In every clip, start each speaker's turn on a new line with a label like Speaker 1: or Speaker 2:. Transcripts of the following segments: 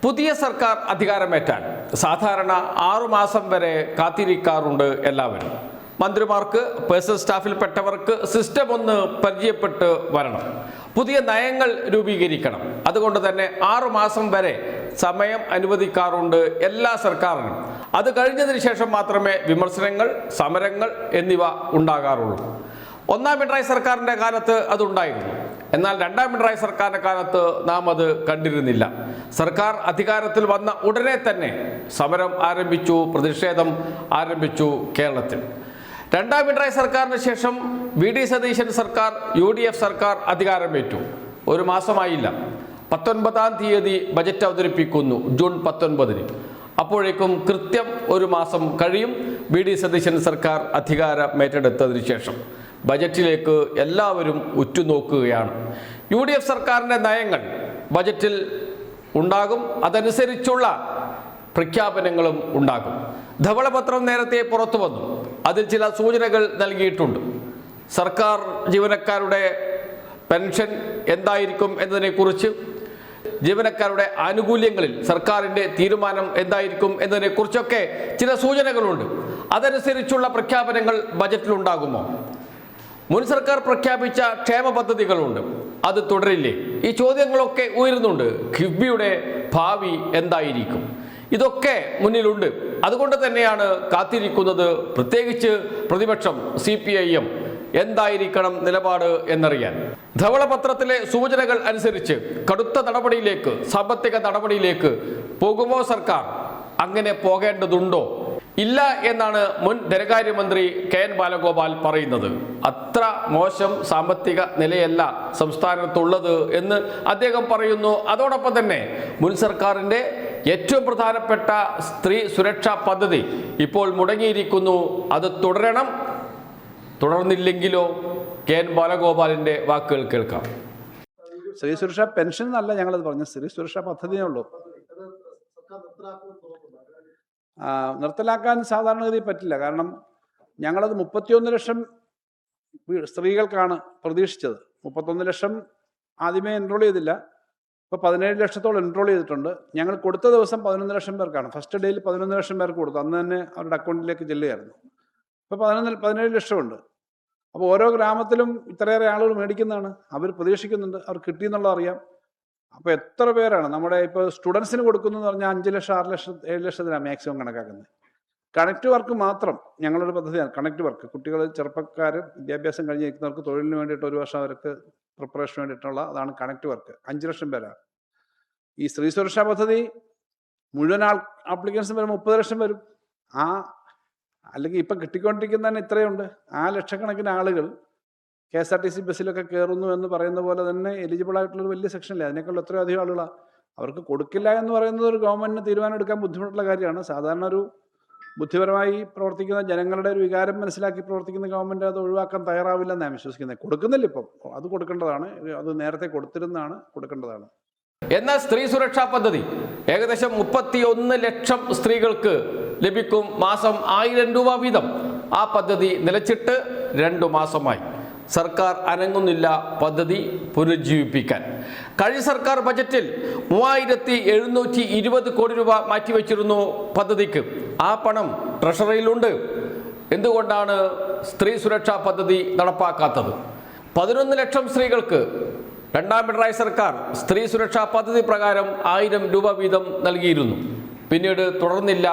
Speaker 1: പുതിയ സർക്കാർ അധികാരമേറ്റാൻ സാധാരണ 6 മാസം വരെ കാത്തിരിക്കാറുണ്ട് എല്ലാവരും. മന്ത്രിമാർക്ക്, പേഴ്സണൽ സ്റ്റാഫിൽപ്പെട്ടവർക്ക് സിസ്റ്റം ഒന്ന് പരിചയപ്പെട്ട് വരണം, പുതിയ നയങ്ങൾ രൂപീകരിക്കണം. അതുകൊണ്ട് തന്നെ 6 മാസം വരെ സമയം അനുവദിക്കാറുണ്ട് എല്ലാ സർക്കാരിനും. അത് കഴിഞ്ഞതിന് ശേഷം മാത്രമേ വിമർശനങ്ങൾ, സമരങ്ങൾ എന്നിവ ഉണ്ടാകാറുള്ളൂ. ഒന്നാം പിണറായി സർക്കാരിൻ്റെ കാലത്ത് അതുണ്ടായിരുന്നു. എന്നാൽ രണ്ടാം പിണറായി സർക്കാരിൻ്റെ കാലത്ത് നാം അത് കണ്ടിരുന്നില്ല. സർക്കാർ അധികാരത്തിൽ വന്ന ഉടനെ തന്നെ സമരം ആരംഭിച്ചു, പ്രതിഷേധം ആരംഭിച്ചു കേരളത്തിൽ. രണ്ടാം പിണറായി സർക്കാരിന് ശേഷം വി ഡി സതീശൻ സർക്കാർ, UDF സർക്കാർ അധികാരമേറ്റു. 1 മാസമായില്ല. 19-ാം തീയതി ബജറ്റ് അവതരിപ്പിക്കുന്നു, ജൂൺ 19-ന്. അപ്പോഴേക്കും കൃത്യം 1 മാസം കഴിയും വി ഡി സതീശൻ സർക്കാർ അധികാരമേറ്റെടുത്തതിന് ശേഷം. ബജറ്റിലേക്ക് എല്ലാവരും ഉറ്റുനോക്കുകയാണ്. UDF സർക്കാരിൻ്റെ നയങ്ങൾ ബജറ്റിൽ ഉണ്ടാകും, അതനുസരിച്ചുള്ള പ്രഖ്യാപനങ്ങളും ഉണ്ടാകും. ധവളപത്രം നേരത്തെ പുറത്തു വന്നു, അതിൽ ചില സൂചനകൾ നൽകിയിട്ടുണ്ട്. സർക്കാർ ജീവനക്കാരുടെ പെൻഷൻ എന്തായിരിക്കും എന്നതിനെക്കുറിച്ച്, ജീവനക്കാരുടെ ആനുകൂല്യങ്ങളിൽ സർക്കാരിൻ്റെ തീരുമാനം എന്തായിരിക്കും എന്നതിനെക്കുറിച്ചൊക്കെ ചില സൂചനകളുണ്ട്. അതനുസരിച്ചുള്ള പ്രഖ്യാപനങ്ങൾ ബജറ്റിലുണ്ടാകുമോ? മുൻ സർക്കാർ പ്രഖ്യാപിച്ച ക്ഷേമ പദ്ധതികളുണ്ട്, അത് തുടരില്ലേ? ഈ ചോദ്യങ്ങളൊക്കെ ഉയരുന്നുണ്ട്. കിഫ്ബിയുടെ ഭാവി എന്തായിരിക്കും? ഇതൊക്കെ മുന്നിലുണ്ട്. അതുകൊണ്ട് തന്നെയാണ് കാത്തിരിക്കുന്നത്. പ്രത്യേകിച്ച് പ്രതിപക്ഷം CPIM എന്തായിരിക്കണം നിലപാട് എന്നറിയാൻ. ധവളപത്രത്തിലെ സൂചനകൾ അനുസരിച്ച് കടുത്ത നടപടിയിലേക്ക്, സാമ്പത്തിക നടപടിയിലേക്ക് പോകുമോ സർക്കാർ? അങ്ങനെ പോകേണ്ടതുണ്ടോ? ഇല്ല എന്നാണ് മുൻ ധനകാര്യമന്ത്രി KN ബാലഗോപാൽ പറയുന്നത്. അത്ര മോശം സാമ്പത്തിക നിലയല്ല സംസ്ഥാനത്തുള്ളത് എന്ന് അദ്ദേഹം പറയുന്നു. അതോടൊപ്പം തന്നെ മുൻ സർക്കാരിൻ്റെ ഏറ്റവും പ്രധാനപ്പെട്ട സ്ത്രീ സുരക്ഷാ പദ്ധതി ഇപ്പോൾ മുടങ്ങിയിരിക്കുന്നു, അത് തുടരണം. തുടർന്നില്ലെങ്കിലോ? KN ബാലഗോപാലിൻ്റെ വാക്കുകൾ കേൾക്കാം.
Speaker 2: സ്ത്രീ സുരക്ഷാ പെൻഷൻ എന്നല്ല ഞങ്ങളത് പറഞ്ഞു, സ്ത്രീ സുരക്ഷാ പദ്ധതിയേ ഉള്ളൂ. നിർത്തലാക്കാൻ സാധാരണഗതി പറ്റില്ല. കാരണം ഞങ്ങളത് 31 ലക്ഷം സ്ത്രീകൾക്കാണ് പ്രതീക്ഷിച്ചത്. 31 ലക്ഷം ആദ്യമേ എൻറോൾ ചെയ്തില്ല. ഇപ്പോൾ 17 ലക്ഷത്തോളം എൻറോൾ ചെയ്തിട്ടുണ്ട്. ഞങ്ങൾ കൊടുത്ത ദിവസം 11 ലക്ഷം പേർക്കാണ്. ഫസ്റ്റ് ഡേയിൽ 11 ലക്ഷം പേർക്ക് കൊടുത്തു. അന്ന് തന്നെ അവരുടെ അക്കൗണ്ടിലേക്ക് ചെല്ലുകയായിരുന്നു. ഇപ്പോൾ 17 ലക്ഷമുണ്ട്. അപ്പോൾ ഓരോ ഗ്രാമത്തിലും ഇത്രയേറെ ആളുകൾ മേടിക്കുന്നതാണ്. അവർ പ്രതീക്ഷിക്കുന്നുണ്ട്, അവർ കിട്ടിയെന്നുള്ളത് അറിയാം. അപ്പോൾ എത്ര പേരാണ് നമ്മുടെ ഇപ്പോൾ സ്റ്റുഡൻസിന് കൊടുക്കുന്നതെന്ന് പറഞ്ഞാൽ 5 ലക്ഷം, 6 ലക്ഷം, 7 ലക്ഷത്തിനാണ് മാക്സിമം കണക്കാക്കുന്നത്. കണക്ട് വർക്ക് മാത്രം ഞങ്ങളുടെ പദ്ധതിയാണ്. കണക്ട് വർക്ക് കുട്ടികൾ, ചെറുപ്പക്കാർ, വിദ്യാഭ്യാസം കഴിഞ്ഞ് നിൽക്കുന്നവർക്ക് തൊഴിലിന് വേണ്ടിയിട്ട് 1 വർഷം അവർക്ക് പ്രിപ്പറേഷന് വേണ്ടിയിട്ടുള്ള അതാണ് കണക്ട് വർക്ക്. 5 ലക്ഷം പേരാണ്. ഈ സ്ത്രീ സുരക്ഷാ പദ്ധതി മുഴുവൻ ആപ്ലിക്കൻസും വരും 30 ലക്ഷം വരും. അല്ലെങ്കിൽ ഇപ്പം കിട്ടിക്കൊണ്ടിരിക്കുന്നതന്നെ ഇത്രയുണ്ട്. ലക്ഷക്കണക്കിന് ആളുകൾ KSRTC ബസ്സിലൊക്കെ കയറുന്നു എന്ന് പറയുന്ന പോലെ തന്നെ എലിജിബിൾ ആയിട്ടുള്ളൊരു വലിയ സെക്ഷനില്ല. അതിനേക്കാൾ എത്രയോ അധികം ആളുകളാണ്. അവർക്ക് കൊടുക്കില്ല എന്ന് പറയുന്നത് ഒരു ഗവൺമെന്റിന് തീരുമാനം എടുക്കാൻ ബുദ്ധിമുട്ടുള്ള കാര്യമാണ്. സാധാരണ ഒരു ബുദ്ധിപരമായി പ്രവർത്തിക്കുന്ന ജനങ്ങളുടെ ഒരു വികാരം മനസ്സിലാക്കി പ്രവർത്തിക്കുന്ന ഗവൺമെന്റ് അത് ഒഴിവാക്കാൻ തയ്യാറാവില്ലെന്ന് ഞാൻ വിശ്വസിക്കുന്നത്. കൊടുക്കുന്നില്ല ഇപ്പം, അത് കൊടുക്കേണ്ടതാണ്. അത് നേരത്തെ കൊടുത്തിരുന്നതാണ്, കൊടുക്കേണ്ടതാണ്.
Speaker 1: എന്നാൽ സ്ത്രീ സുരക്ഷാ പദ്ധതി ഏകദേശം 31 ലക്ഷം സ്ത്രീകൾക്ക് ലഭിക്കും, മാസം 1000 രൂപ വീതം. ആ പദ്ധതി നിലച്ചിട്ട് 2 മാസമായി. സർക്കാർ അനങ്ങുന്നില്ല പദ്ധതി പുനരുജ്ജീവിപ്പിക്കാൻ. കഴിഞ്ഞ സർക്കാർ ബജറ്റിൽ 3720 കോടി രൂപ മാറ്റിവെച്ചിരുന്നു പദ്ധതിക്ക്. ആ പണം ട്രഷറിയിലുണ്ട്. എന്തുകൊണ്ടാണ് സ്ത്രീ സുരക്ഷാ പദ്ധതി നടപ്പാക്കാത്തത്? 11 ലക്ഷം സ്ത്രീകൾക്ക് രണ്ടാം പിണറായി സർക്കാർ സ്ത്രീ സുരക്ഷാ പദ്ധതി പ്രകാരം 1000 രൂപ വീതം നൽകിയിരുന്നു. പിന്നീട് തുടർന്നില്ല.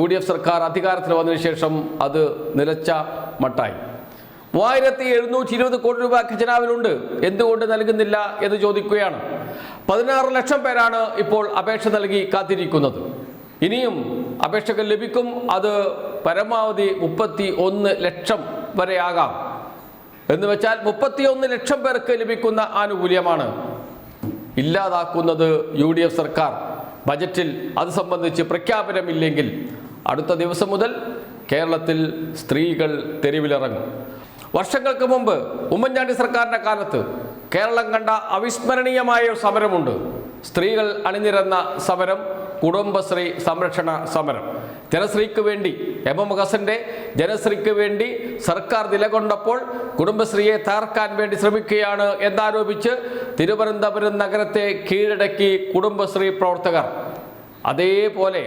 Speaker 1: UDF സർക്കാർ അധികാരത്തിൽ വന്നതിന് ശേഷം അത് നിലച്ച മട്ടായി. 3720 കോടി രൂപ ഖജനാവിലുണ്ട്. എന്തുകൊണ്ട് നൽകുന്നില്ല എന്ന് ചോദിക്കുകയാണ്. 16 ലക്ഷം പേരാണ് ഇപ്പോൾ അപേക്ഷ നൽകി കാത്തിരിക്കുന്നത്. ഇനിയും അപേക്ഷകൾ ലഭിക്കും. അത് പരമാവധി 31 ലക്ഷം വരെ ആകാം. എന്ന് വെച്ചാൽ 31 ലക്ഷം പേർക്ക് ലഭിക്കുന്ന ആനുകൂല്യമാണ് ഇല്ലാതാക്കുന്നത് UDF സർക്കാർ. ബജറ്റിൽ അത് സംബന്ധിച്ച് പ്രഖ്യാപനമില്ലെങ്കിൽ അടുത്ത ദിവസം മുതൽ കേരളത്തിൽ സ്ത്രീകൾ തെരുവിലിറങ്ങും. വർഷങ്ങൾക്ക് മുമ്പ് ഉമ്മൻചാണ്ടി സർക്കാരിൻ്റെ കാലത്ത് കേരളം കണ്ട അവിസ്മരണീയമായ സമരമുണ്ട്. സ്ത്രീകൾ അണിനിരന്ന സമരം, കുടുംബശ്രീ സംരക്ഷണ സമരം. ജനശ്രീക്ക് വേണ്ടി എം ഹസന്റെ ജനശ്രീക്ക് വേണ്ടി സർക്കാർ നിലകൊണ്ടപ്പോൾ കുടുംബശ്രീയെ തകർക്കാൻ വേണ്ടി ശ്രമിക്കുകയാണ് എന്നാരോപിച്ച് തിരുവനന്തപുരം നഗരത്തെ കീഴടക്കി കുടുംബശ്രീ പ്രവർത്തകർ. അതേപോലെ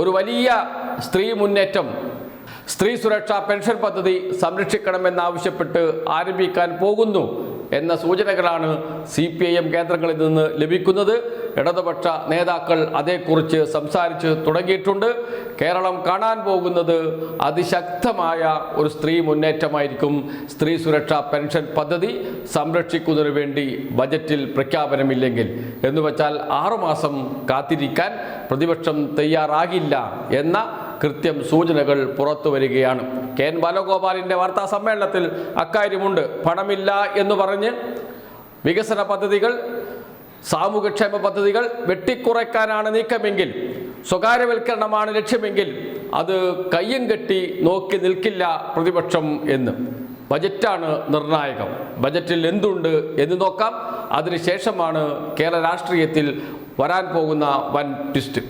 Speaker 1: ഒരു വലിയ സ്ത്രീ മുന്നേറ്റം സ്ത്രീ സുരക്ഷാ പെൻഷൻ പദ്ധതി സംരക്ഷിക്കണമെന്നാവശ്യപ്പെട്ട് ആരംഭിക്കാൻ പോകുന്നു എന്ന സൂചനകളാണ് CPIM കേന്ദ്രങ്ങളിൽ നിന്ന് ലഭിക്കുന്നത്. ഇടതുപക്ഷ നേതാക്കൾ അതേക്കുറിച്ച് സംസാരിച്ച് തുടങ്ങിയിട്ടുണ്ട്. കേരളം കാണാൻ പോകുന്നത് അതിശക്തമായ ഒരു സ്ത്രീ മുന്നേറ്റമായിരിക്കും. സ്ത്രീ സുരക്ഷാ പെൻഷൻ പദ്ധതി സംരക്ഷിക്കുന്നതിന് വേണ്ടി ബജറ്റിൽ പ്രഖ്യാപനമില്ലെങ്കിൽ എന്നുവെച്ചാൽ 6 മാസം കാത്തിരിക്കാൻ പ്രതിപക്ഷം തയ്യാറാകില്ല എന്ന കൃത്യം സൂചനകൾ പുറത്തു വരികയാണ്. KN ബാലഗോപാലിൻ്റെ വാർത്താ സമ്മേളനത്തിൽ അക്കാര്യമുണ്ട്. പണമില്ല എന്ന് പറഞ്ഞ് വികസന പദ്ധതികൾ, സാമൂഹ്യക്ഷേമ പദ്ധതികൾ വെട്ടിക്കുറയ്ക്കാനാണ് നീക്കമെങ്കിൽ, സ്വകാര്യവൽക്കരണമാണ് ലക്ഷ്യമെങ്കിൽ അത് കയ്യും കെട്ടി നോക്കി നിൽക്കില്ല പ്രതിപക്ഷം എന്ന്. ബജറ്റാണ് നിർണായകം. ബജറ്റിൽ എന്തുണ്ട് എന്ന് നോക്കാം. അതിനുശേഷമാണ് കേരള രാഷ്ട്രീയത്തിൽ വരാൻ പോകുന്ന വൻ ട്വിസ്റ്റ്.